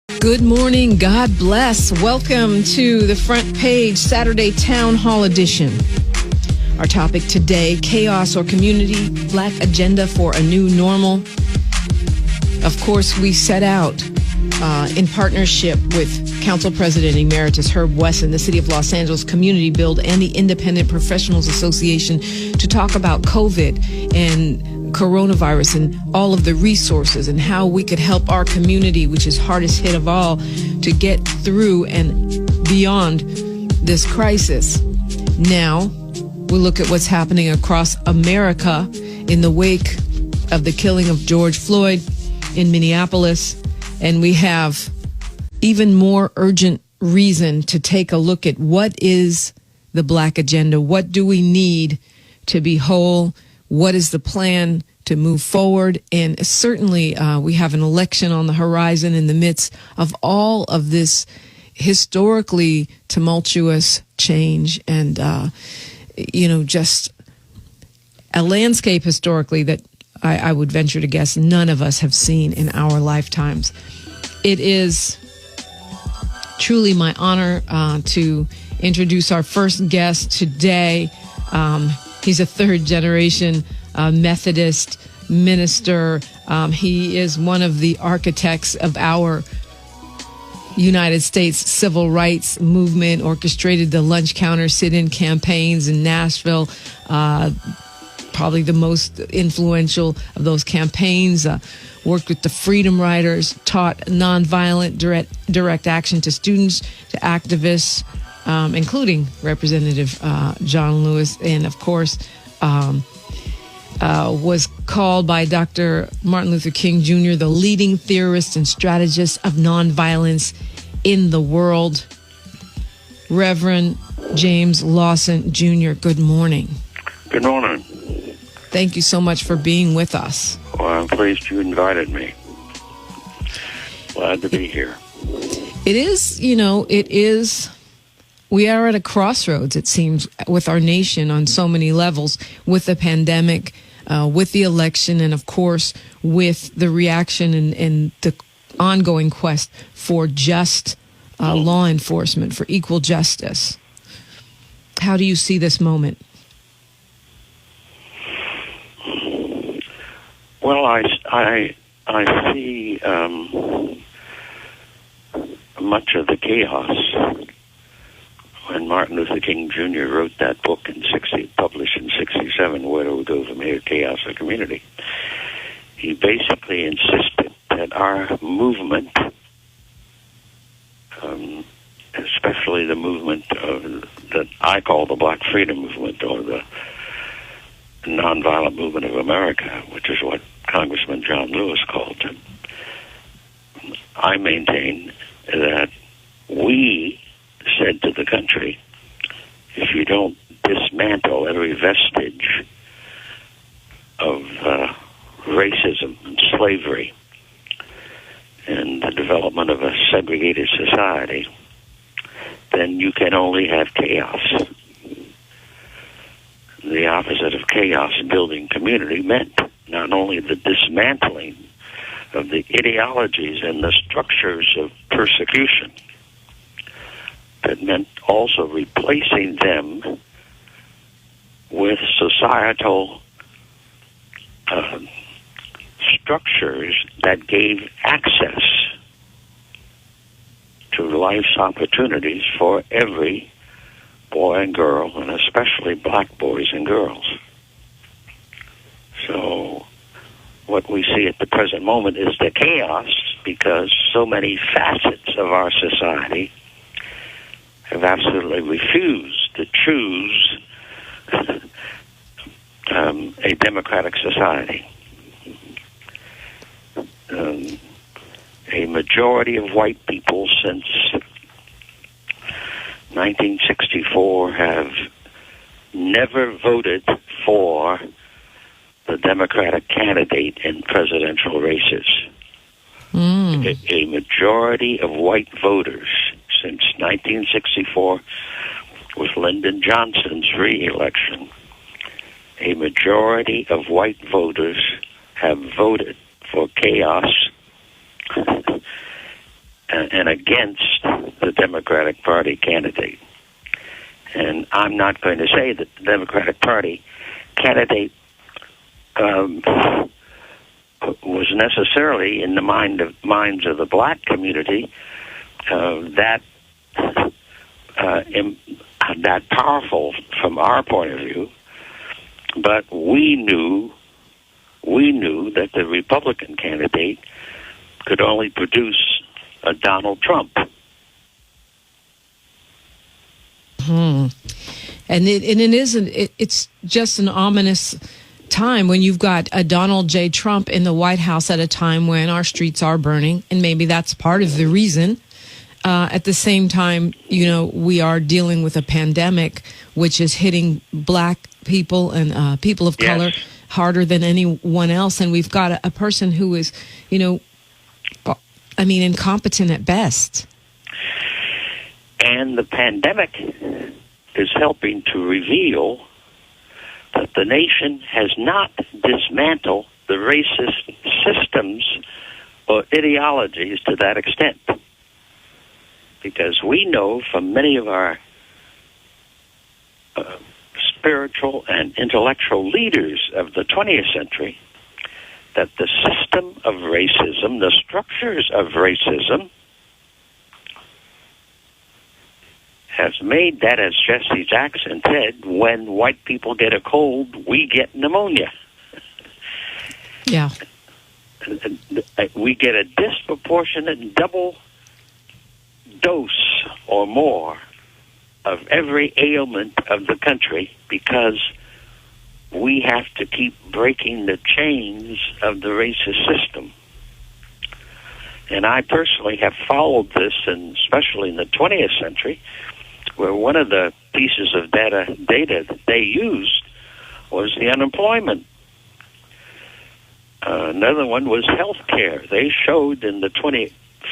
Good morning. God bless. Welcome to the Front Page Saturday Town Hall Edition. Our topic today, chaos or community, Black agenda for a new normal. Of course, we set out in partnership with Council President Emeritus Herb Wesson, the City of Los Angeles Community Build, and the Independent Professionals Association to talk about COVID and coronavirus and all of the resources and how we could help our community, which is hardest hit of all, to get through and beyond this crisis. Now, we look at what's happening across America in the wake of the killing of George Floyd in Minneapolis, and we have even more urgent reason to take a look at what is the Black agenda. What do we need to be whole? What is the plan to move forward? And certainly we have an election on the horizon in the midst of all of this historically tumultuous change and, just a landscape historically that I would venture to guess none of us have seen in our lifetimes. It is truly my honor to introduce our first guest today. He's a third-generation Methodist minister. He is one of the architects of our United States civil rights movement, orchestrated the lunch counter sit-in campaigns in Nashville, probably the most influential of those campaigns, worked with the Freedom Riders, taught nonviolent direct action to students, to activists, including Representative John Lewis, and of course was called by Dr. Martin Luther King Jr. the leading theorist and strategist of nonviolence in the world. Reverend James Lawson Jr., good morning. Good morning. Thank you so much for being with us. Well, I'm pleased you invited me. Glad to be here. It is, we are at a crossroads, it seems, with our nation on so many levels, with the pandemic, with the election, and of course, with the reaction and the ongoing quest for just law enforcement, for equal justice. How do you see this moment? Well, I see much of the chaos. When Martin Luther King Jr. wrote that book published in 1967, Where Do We Go From Here, Chaos or Community, he basically insisted that our movement, especially the movement that I call the Black Freedom Movement, or the Nonviolent Movement of America, which is what Congressman John Lewis called it, I maintain that we said to the country, if you don't dismantle every vestige of racism and slavery and the development of a segregated society, then you can only have chaos. The opposite of chaos, building community, meant not only the dismantling of the ideologies and the structures of persecution, that meant also replacing them with societal structures that gave access to life's opportunities for every boy and girl, and especially black boys and girls. So what we see at the present moment is the chaos, because so many facets of our society have absolutely refused to choose a democratic society. A majority of white people since 1964 have never voted for the Democratic candidate in presidential races. A majority of white voters since 1964, with Lyndon Johnson's re-election, a majority of white voters have voted for chaos and against the Democratic Party candidate. And I'm not going to say that the Democratic Party candidate was necessarily in the minds of the black community that powerful from our point of view. But we knew that the Republican candidate could only produce a Donald Trump. And it's just an ominous time when you've got a Donald J. Trump in the White House at a time when our streets are burning, and maybe that's part of the reason. At the same time, we are dealing with a pandemic which is hitting black people and people of color harder than anyone else, and we've got a person who is, incompetent at best. And the pandemic is helping to reveal that the nation has not dismantled the racist systems or ideologies to that extent. Because we know from many of our spiritual and intellectual leaders of the 20th century that the system of racism, the structures of racism, has made that, as Jesse Jackson said, when white people get a cold, we get pneumonia. Yeah. We get a disproportionate double dose or more of every ailment of the country because we have to keep breaking the chains of the racist system. And I personally have followed this, and especially in the 20th century, where one of the pieces of data that they used was the unemployment. Another one was health care. They showed in the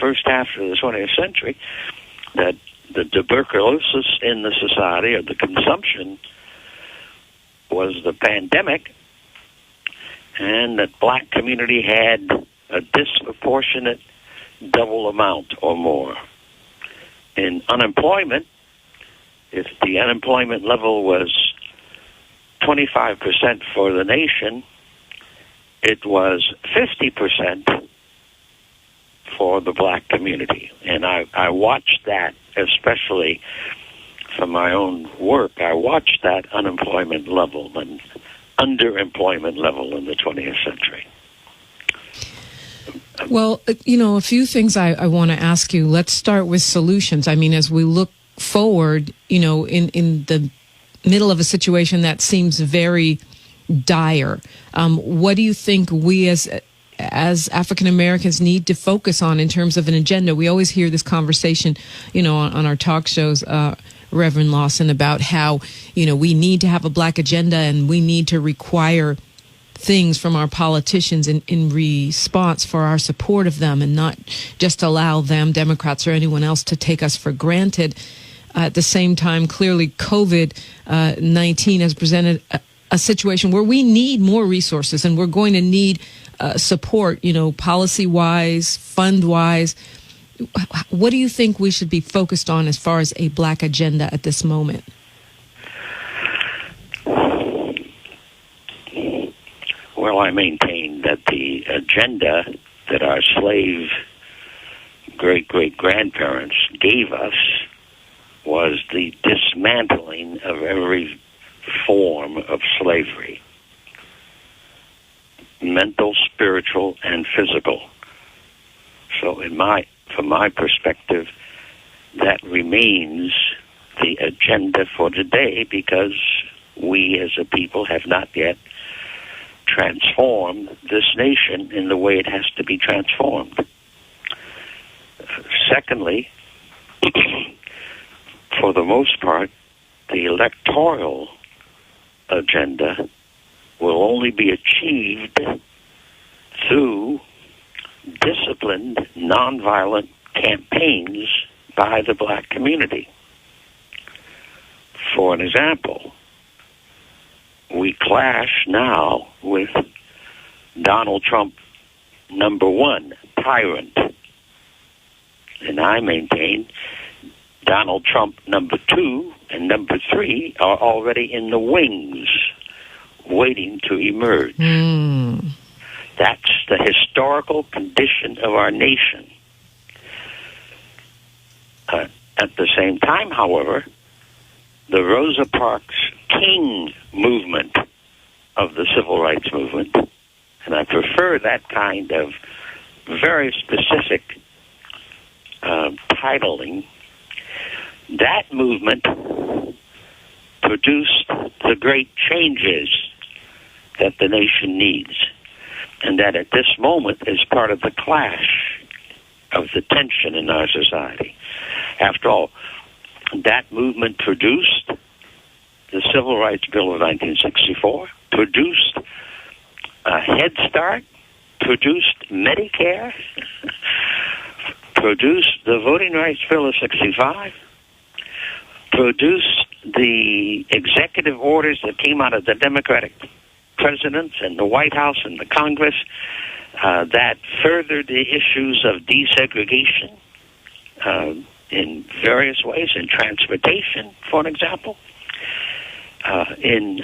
first half of the 20th century that the tuberculosis in the society, or the consumption, was the pandemic, and that black community had a disproportionate double amount or more. In unemployment, if the unemployment level was 25% for the nation, it was 50% for the black community. And I watched that, especially from my own work. I watched that unemployment level and underemployment level in the 20th century. Well, a few things I want to ask you. Let's start with solutions. I mean, as we look forward, in the middle of a situation that seems very dire, what do you think we as African Americans need to focus on in terms of an agenda? We always hear this conversation, on our talk shows, Reverend Lawson, about how, we need to have a black agenda and we need to require things from our politicians in response for our support of them, and not just allow them, Democrats or anyone else, to take us for granted. At the same time, clearly COVID-19 has presented a situation where we need more resources, and we're going to need support, policy-wise, fund-wise. What do you think we should be focused on as far as a black agenda at this moment? Well, I maintain that the agenda that our slave great-great-grandparents gave us was the dismantling of every form of slavery, mental, spiritual, and physical. So from my perspective, that remains the agenda for today, because we as a people have not yet transformed this nation in the way it has to be transformed. Secondly, for the most part, the electoral agenda will only be achieved through disciplined, nonviolent campaigns by the black community. For an example, we clash now with Donald Trump, number one, tyrant. And I maintain Donald Trump number 2 and number 3 are already in the wings, waiting to emerge. That's the historical condition of our nation. At the same time, however, the Rosa Parks King movement of the civil rights movement, and I prefer that kind of very specific titling, that movement produced the great changes that the nation needs, and that at this moment is part of the clash of the tension in our society. After all, that movement produced the Civil Rights Bill of 1964, produced Head Start, produced Medicare, produced the Voting Rights Bill of 65, produced the executive orders that came out of the Democratic presidents and the White House and the Congress that furthered the issues of desegregation in various ways, in transportation, for an example, in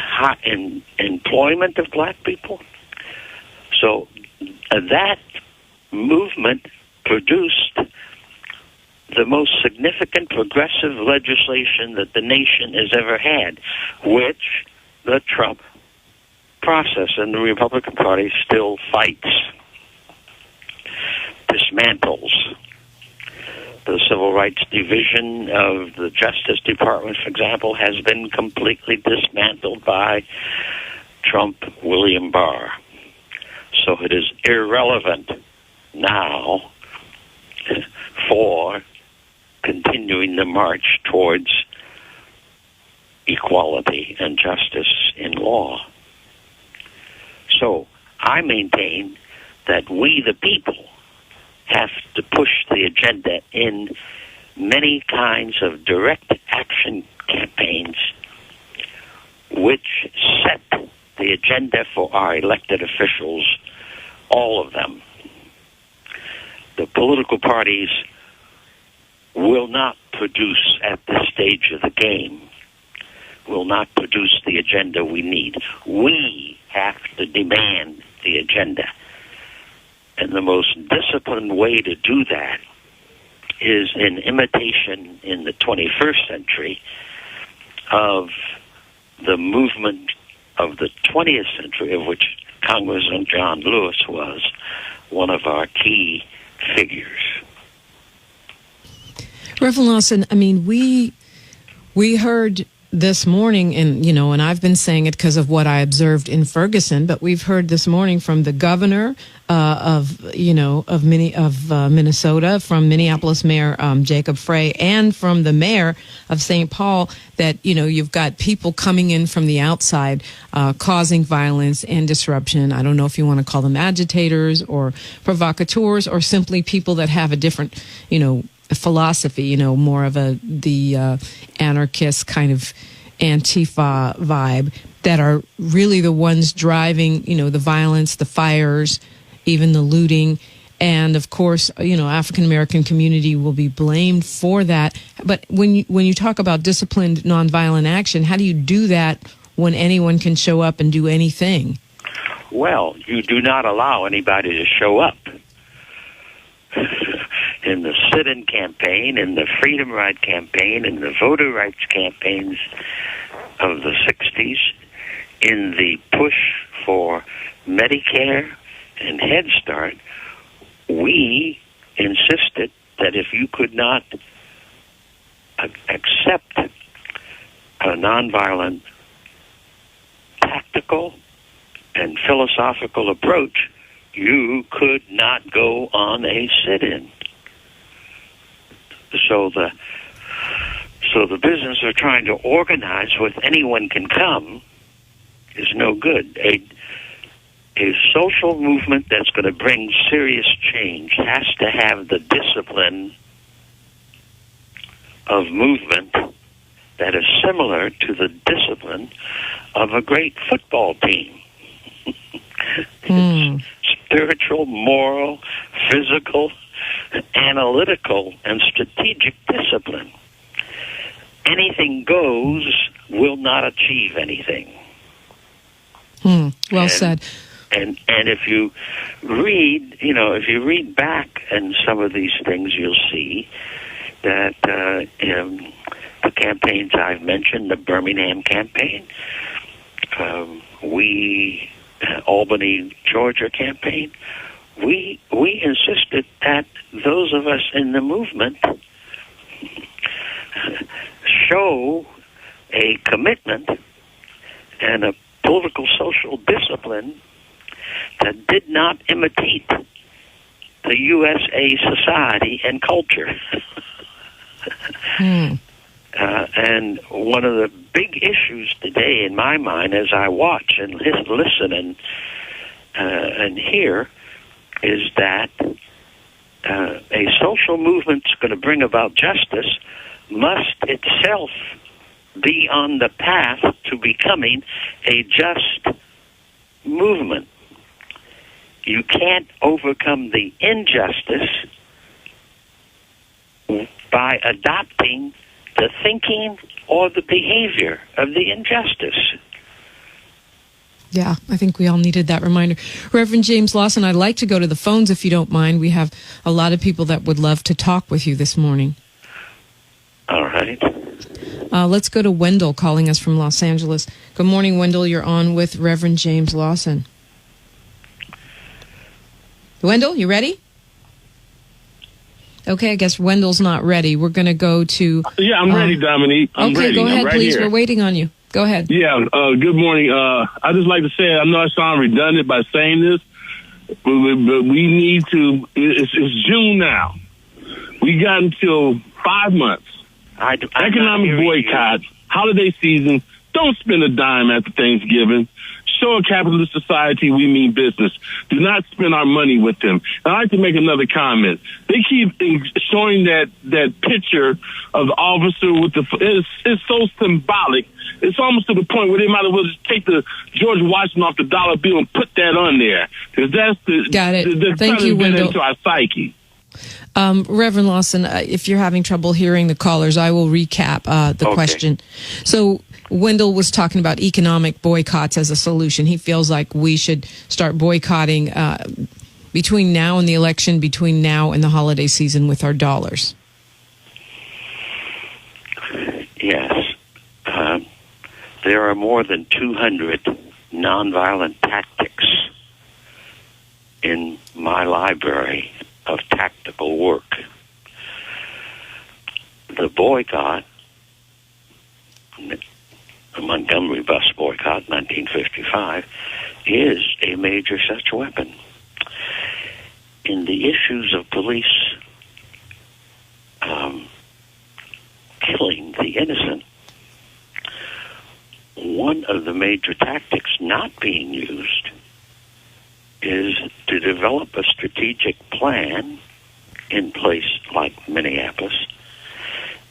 employment of black people. So that movement produced the most significant progressive legislation that the nation has ever had, which the Trump process and the Republican Party still fights, dismantles. The Civil Rights Division of the Justice Department, for example, has been completely dismantled by Trump-William Barr. So it is irrelevant now for continuing the march towards equality and justice in law. So I maintain that we, the people, have to push the agenda in many kinds of direct action campaigns which set the agenda for our elected officials, all of them. The political parties will not produce at this stage of the game, will not produce the agenda we need. We have to demand the agenda. And the most disciplined way to do that is in imitation in the 21st century of the movement of the 20th century, of which Congressman John Lewis was one of our key figures. Reverend Lawson, I mean, we heard this morning, and I've been saying it because of what I observed in Ferguson, but we've heard this morning from the governor of Minnesota, from Minneapolis Mayor Jacob Frey, and from the mayor of St. Paul that you've got people coming in from the outside causing violence and disruption. I don't know if you want to call them agitators or provocateurs or simply people that have a different philosophy, more of the anarchist kind of Antifa vibe, that are really the ones driving, the violence, the fires, even the looting. And of course, African American community will be blamed for that. But when you talk about disciplined nonviolent action, how do you do that when anyone can show up and do anything? Well, you do not allow anybody to show up. In the sit-in campaign, in the Freedom Ride campaign, in the voter rights campaigns of the 60s, in the push for Medicare and Head Start, we insisted that if you could not accept a nonviolent, tactical, and philosophical approach, you could not go on a sit-in. So the business of trying to organize with anyone can come is no good. A social movement that's going to bring serious change has to have the discipline of movement that is similar to the discipline of a great football team. It's spiritual, moral, physical, analytical and strategic discipline. Anything goes will not achieve anything. Well said. And if you read back in some of these things, you'll see that the campaigns I've mentioned, the Birmingham campaign, Albany, Georgia campaign, we insisted that those of us in the movement show a commitment and a political social discipline that did not imitate the USA society and culture. And one of the big issues today in my mind, as I watch and listen and hear, is that a social movement that's going to bring about justice must itself be on the path to becoming a just movement. You can't overcome the injustice by adopting the thinking or the behavior of the injustice. Yeah, I think we all needed that reminder. Reverend James Lawson, I'd like to go to the phones if you don't mind. We have a lot of people that would love to talk with you this morning. All right. Let's go to Wendell calling us from Los Angeles. Good morning, Wendell. You're on with Reverend James Lawson. Wendell, you ready? Okay, I guess Wendell's not ready. We're going to go to... Yeah, I'm ready, Dominique. I'm ready. Go ahead, right please. Here. We're waiting on you. Go ahead. Yeah, good morning. I just like to say, I know I sound redundant by saying this, but we need to... It's June now. We got until 5 months. Economic boycotts, holiday season, don't spend a dime after Thanksgiving. Show a capitalist society we mean business. Do not spend our money with them. And I'd like to make another comment. They keep showing that picture of the officer with it's so symbolic. It's almost to the point where they might as well just take the George Washington off the dollar bill and put that on there. Because that's Got it. They're Thank you, trying to get Wendell. into our psyche. Reverend Lawson, if you're having trouble hearing the callers, I will recap the question. So Wendell was talking about economic boycotts as a solution. He feels like we should start boycotting between now and the election, between now and the holiday season with our dollars. Yes. There are more than 200 nonviolent tactics in my library of tactical work. The boycott, the Montgomery bus boycott, 1955, is a major such weapon. In the issues of police killing the innocent, one of the major tactics not being used is to develop a strategic plan in place like Minneapolis,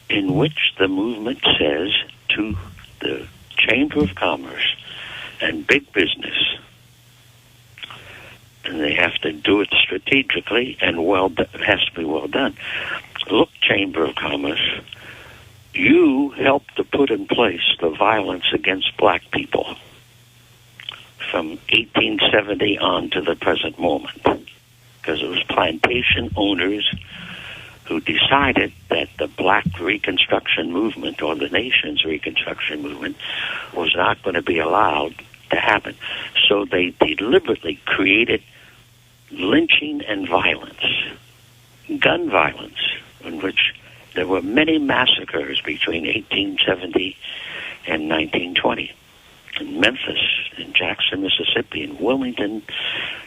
in which the movement says to the Chamber of Commerce and big business, and they have to do it strategically and it has to be well done. Look, Chamber of Commerce, you helped to put in place the violence against black people from 1870 on to the present moment, because it was plantation owners who decided that the black Reconstruction movement, or the nation's Reconstruction movement, was not going to be allowed to happen. So they deliberately created lynching and violence, gun violence, in which there were many massacres between 1870 and 1920. In Memphis, in Jackson, Mississippi, in Wilmington,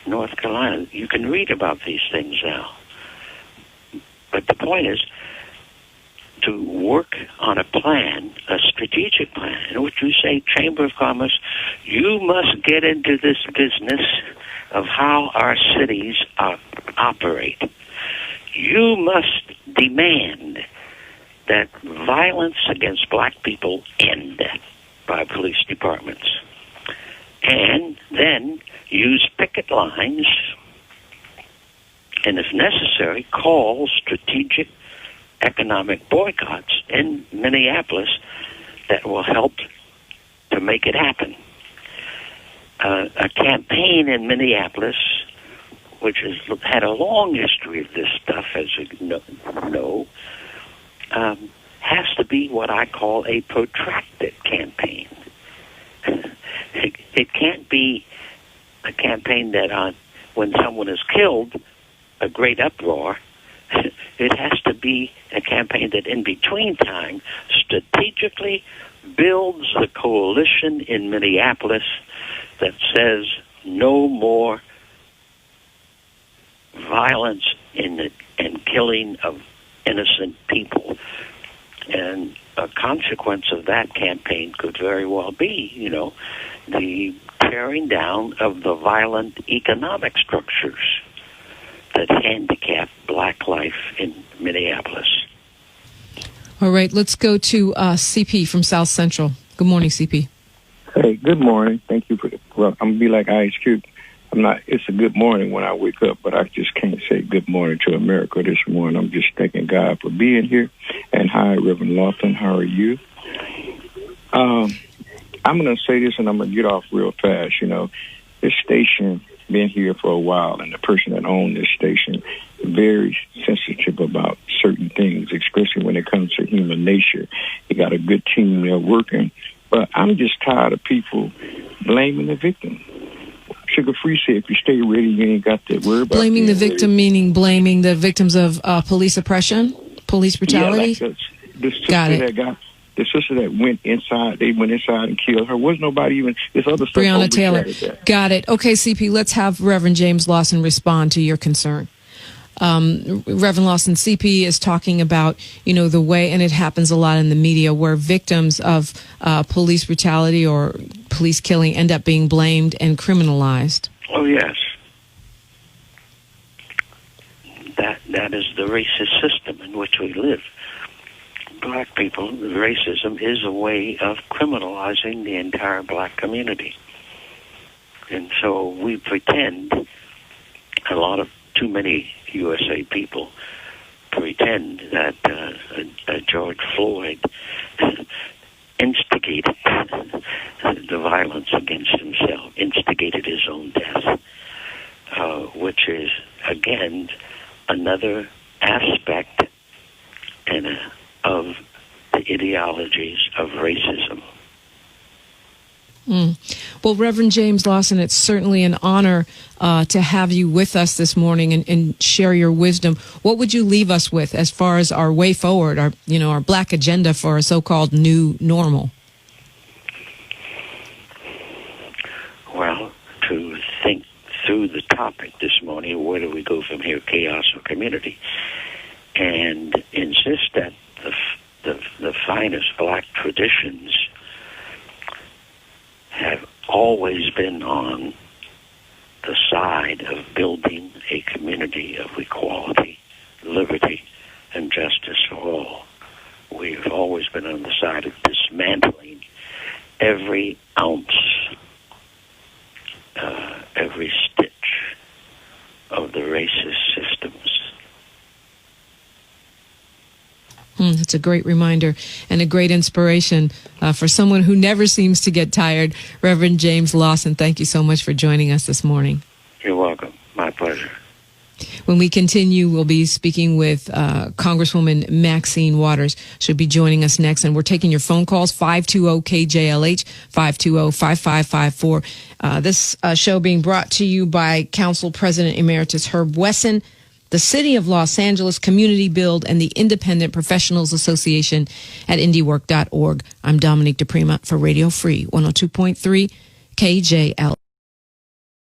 North Carolina. You can read about these things now. But the point is to work on a plan, a strategic plan, in which you say, Chamber of Commerce, you must get into this business of how our cities operate. You must demand that violence against black people end by police departments. And then use picket lines and if necessary, call strategic economic boycotts in Minneapolis that will help to make it happen. A campaign in Minneapolis, which has had a long history of this stuff, as you know, has to be what I call a protracted campaign. It can't be a campaign that when someone is killed, a great uproar. It has to be a campaign that in between time strategically builds the coalition in Minneapolis that says no more violence and killing of innocent people. And a consequence of that campaign could very well be, the tearing down of the violent economic structures that handicap black life in Minneapolis. All right, let's go to CP from South Central. Good morning, CP. Hey, good morning. Thank you I'm going to be like Ice Cube. It's a good morning when I wake up, but I just can't say good morning to America this morning. I'm just thanking God for being here. And hi, Reverend Lawson. How are you? I'm going to say this and I'm going to get off real fast. This station been here for a while, and the person that owned this station very sensitive about certain things, especially when it comes to human nature. They got a good team there working, but I'm just tired of people blaming the victim. Sugar Free said, if you stay ready, you ain't got to worry about blaming the victim, meaning blaming the victims of police oppression, police brutality. Yeah, the sister that went inside, they went inside and killed her. Was nobody even, this other stuff. Breonna Taylor. Got it. Okay, CP, let's have Reverend James Lawson respond to your concern. Reverend Lawson, CP is talking about, the way, and it happens a lot in the media, where victims of police brutality or police killing end up being blamed and criminalized. Oh, yes. That is the racist system in which we live. Black people, racism is a way of criminalizing the entire black community. And so we pretend, too many USA people pretend that George Floyd instigated the violence against himself, instigated his own death, which is, again, another aspect of the ideologies of racism. Well, Reverend James Lawson, it's certainly an honor to have you with us this morning and share your wisdom. What would you leave us with as far as our way forward, our black agenda for a so-called new normal? Well, to think through the topic this morning, where do we go from here, chaos or community? And insist that the finest black traditions have always been on the side of building a community of equality, liberty, and justice for all. We've always been on the side of dismantling every ounce, every stitch of the racist systems. It's a great reminder and a great inspiration for someone who never seems to get tired. Reverend James Lawson, thank you so much for joining us this morning. You're welcome. My pleasure. When we continue, we'll be speaking with Congresswoman Maxine Waters. She'll be joining us next, and we're taking your phone calls, 520-KJLH, 520-5554. This show being brought to you by Council President Emeritus Herb Wesson, the City of Los Angeles Community Build, and the Independent Professionals Association at indiework.org. I'm Dominique DiPrima for Radio Free 102.3 KJLH.